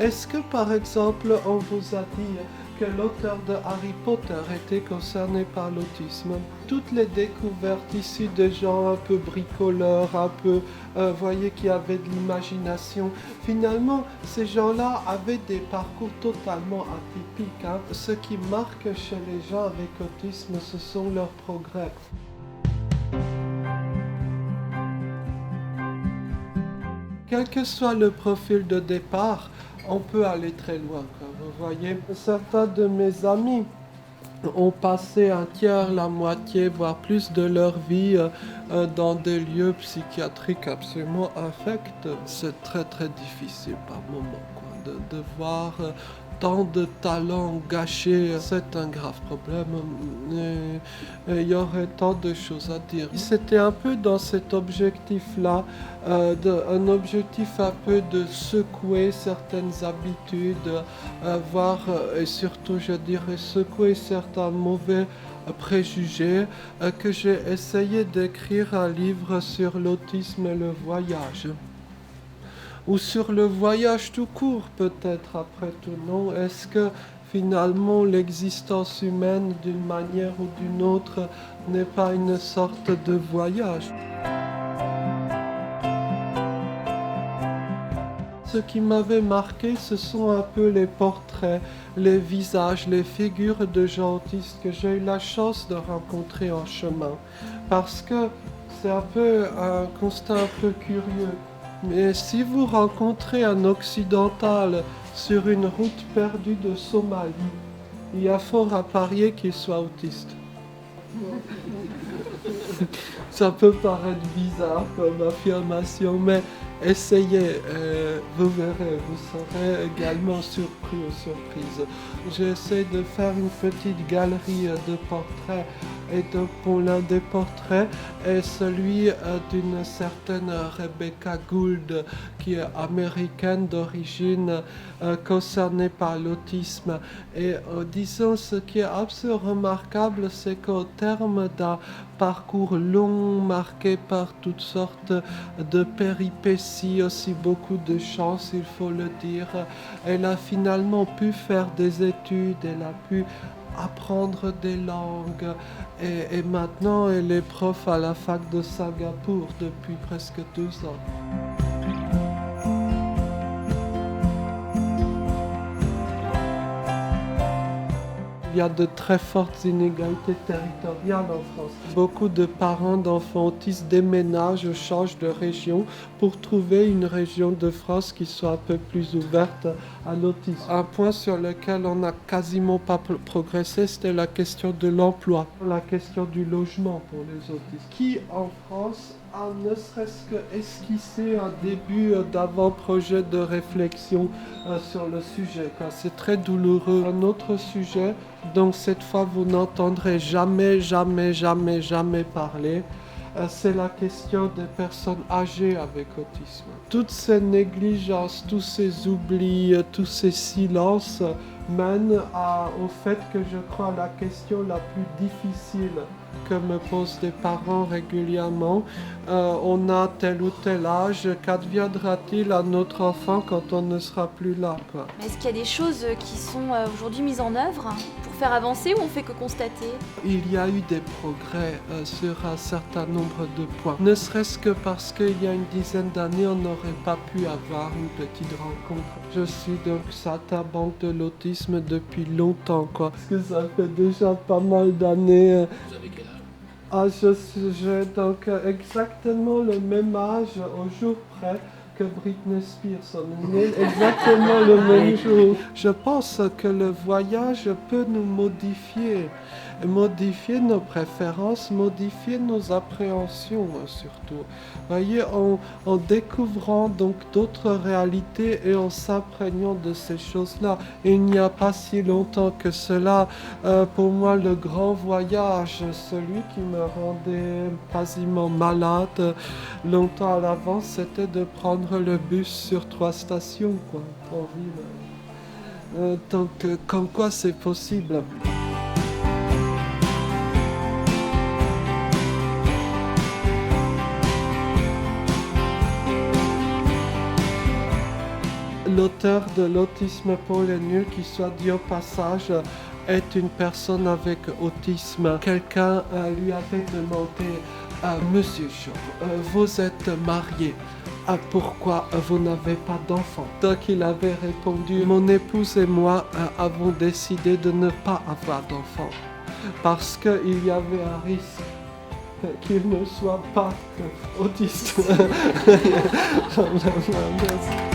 Est-ce que par exemple on vous a dit que l'auteur de Harry Potter était concerné par l'autisme? Toutes les découvertes ici de gens un peu bricoleurs, un peu, voyez, qui avaient de l'imagination, finalement ces gens-là avaient des parcours totalement atypiques, hein. Ce qui marque chez les gens avec autisme, ce sont leurs progrès. Quel que soit le profil de départ, on peut aller très loin, quoi. Vous voyez, certains de mes amis ont passé un tiers, la moitié, voire plus de leur vie dans des lieux psychiatriques absolument infects. C'est très très difficile par moment, quoi, de voir tant de talents gâchés. C'est un grave problème et il y aurait tant de choses à dire. C'était un peu dans cet objectif-là, un objectif un peu de secouer certaines habitudes, voir et surtout je dirais secouer certains mauvais préjugés, que j'ai essayé d'écrire un livre sur l'autisme et le voyage. Ou sur le voyage tout court peut-être après tout, non? Est-ce que finalement l'existence humaine d'une manière ou d'une autre n'est pas une sorte de voyage? Ce qui m'avait marqué, ce sont un peu les portraits, les visages, les figures de gens autistes que j'ai eu la chance de rencontrer en chemin. Parce que c'est un peu un constat un peu curieux. Mais si vous rencontrez un occidental sur une route perdue de Somalie, il y a fort à parier qu'il soit autiste. Ça peut paraître bizarre comme affirmation, mais essayez, vous verrez, vous serez également surpris ou surprise. J'essaie de faire une petite galerie de portraits, et donc pour l'un des portraits est celui d'une certaine Rebecca Gould, qui est américaine d'origine, concernée par l'autisme. Et disons, ce qui est absolument remarquable, c'est qu'au terme d'un parcours long, marqué par toutes sortes de péripéties, aussi beaucoup de chance, il faut le dire, elle a finalement pu faire des études, elle a pu apprendre des langues et maintenant elle est prof à la fac de Singapour depuis presque 2 ans. Il y a de très fortes inégalités territoriales en France. Beaucoup de parents d'enfants autistes déménagent, changent de région pour trouver une région de France qui soit un peu plus ouverte à l'autisme. Un point sur lequel on n'a quasiment pas progressé, c'était la question de l'emploi, la question du logement pour les autistes. Qui en France a ne serait-ce que esquissé un début d'avant-projet de réflexion sur le sujet, car c'est très douloureux. Un autre sujet dont cette fois vous n'entendrez jamais parler, c'est la question des personnes âgées avec autisme. Toutes ces négligences, tous ces oublis, tous ces silences mènent au fait que je crois la question la plus difficile que me posent des parents régulièrement. On a tel ou tel âge, qu'adviendra-t-il à notre enfant quand on ne sera plus là, quoi? Est-ce qu'il y a des choses qui sont aujourd'hui mises en œuvre pour faire avancer ou on fait que constater? Il y a eu des progrès sur un certain nombre de points. Ne serait-ce que parce qu'il y a une dizaine d'années, on n'aurait pas pu avoir une petite rencontre. Je suis donc saltimbanque de l'autisme depuis longtemps, quoi. Parce que ça fait déjà pas mal d'années. Vous avez quel âge? J'ai donc exactement le même âge au jour près que Britney Spears. On est né exactement le même jour. Je pense que le voyage peut nous modifier nos préférences, modifier nos appréhensions surtout. Voyez, en découvrant donc d'autres réalités et en s'imprégnant de ces choses-là. Et il n'y a pas si longtemps que cela, pour moi, le grand voyage, celui qui me rendait quasiment malade longtemps à l'avance, c'était de prendre le bus sur 3 stations, quoi, pour vivre. Donc, comme quoi c'est possible. L'auteur de l'autisme pour les nuls, qui soit dit au passage, est une personne avec autisme. Quelqu'un lui avait demandé Monsieur Chauve, vous êtes marié. Pourquoi vous n'avez pas d'enfant? Donc il avait répondu, mon épouse et moi avons décidé de ne pas avoir d'enfant parce qu'il y avait un risque qu'il ne soit pas autiste. Merci.